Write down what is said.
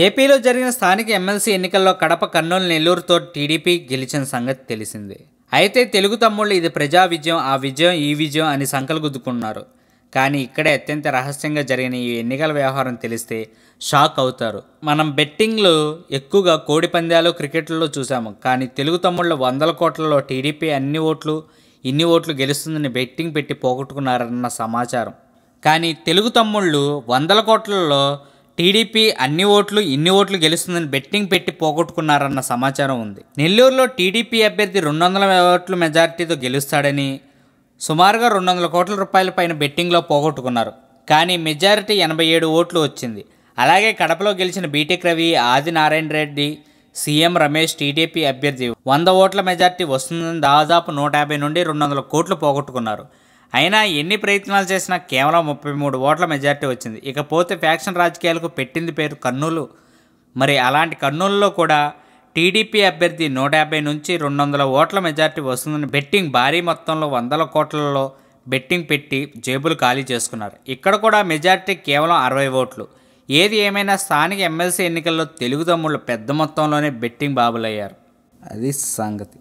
ఏపీలో జరిగిన స్థానిక ఎమ్మెల్సీ ఎన్నికల్లో కడప, కర్నూలు, నెల్లూరుతో టీడీపీ గెలిచిన సంగతి తెలిసిందే. అయితే తెలుగు తమ్ముళ్ళు ఇది ప్రజా విజయం, ఆ విజయం, ఈ విజయం అని సంకల్గుద్దుకున్నారు. కానీ ఇక్కడే అత్యంత రహస్యంగా జరిగిన ఈ ఎన్నికల వ్యవహారం తెలిస్తే షాక్ అవుతారు. మనం బెట్టింగ్లు ఎక్కువగా కోడి పందాలు, క్రికెట్లో చూసాము. కానీ తెలుగు తమ్ముళ్ళు వందల కోట్లలో టీడీపీ ఇన్ని ఓట్లు గెలుస్తుందని బెట్టింగ్ పెట్టి పోగొట్టుకున్నారన్న సమాచారం. కానీ తెలుగు తమ్ముళ్ళు వందల కోట్లలో టీడీపీ ఇన్ని ఓట్లు గెలుస్తుందని బెట్టింగ్ పెట్టి పోగొట్టుకున్నారన్న సమాచారం ఉంది. నెల్లూరులో టీడీపీ అభ్యర్థి 200 ఓట్ల మెజార్టీతో గెలుస్తాడని సుమారుగా 200 కోట్ల రూపాయల పైన బెట్టింగ్లో పోగొట్టుకున్నారు. కానీ మెజారిటీ 87 ఓట్లు వచ్చింది. అలాగే కడపలో గెలిచిన B Tech Ravi, Adinarayana Reddy, CM Ramesh TDP అభ్యర్థి 100 ఓట్ల మెజార్టీ వస్తుందని దాదాపు 150 నుండి 200 కోట్లు పోగొట్టుకున్నారు. అయినా ఎన్ని ప్రయత్నాలు చేసినా కేవలం 33 ఓట్ల మెజార్టీ వచ్చింది. ఇకపోతే ఫ్యాక్షన్ రాజకీయాలకు పెట్టింది పేరు కర్నూలు. మరి అలాంటి కర్నూలులో కూడా టీడీపీ అభ్యర్థి 150 నుంచి 200 ఓట్ల మెజార్టీ వస్తుందని బెట్టింగ్ భారీ మొత్తంలో వందల కోట్లలో బెట్టింగ్ పెట్టి జేబులు ఖాళీ చేసుకున్నారు. ఇక్కడ కూడా మెజార్టీ కేవలం 60 ఓట్లు. ఏది ఏమైనా స్థానిక ఎమ్మెల్సీ ఎన్నికల్లో తెలుగు తమ్ముళ్ళు పెద్ద మొత్తంలోనే బెట్టింగ్ బాబులయ్యారు. అది సంగతి.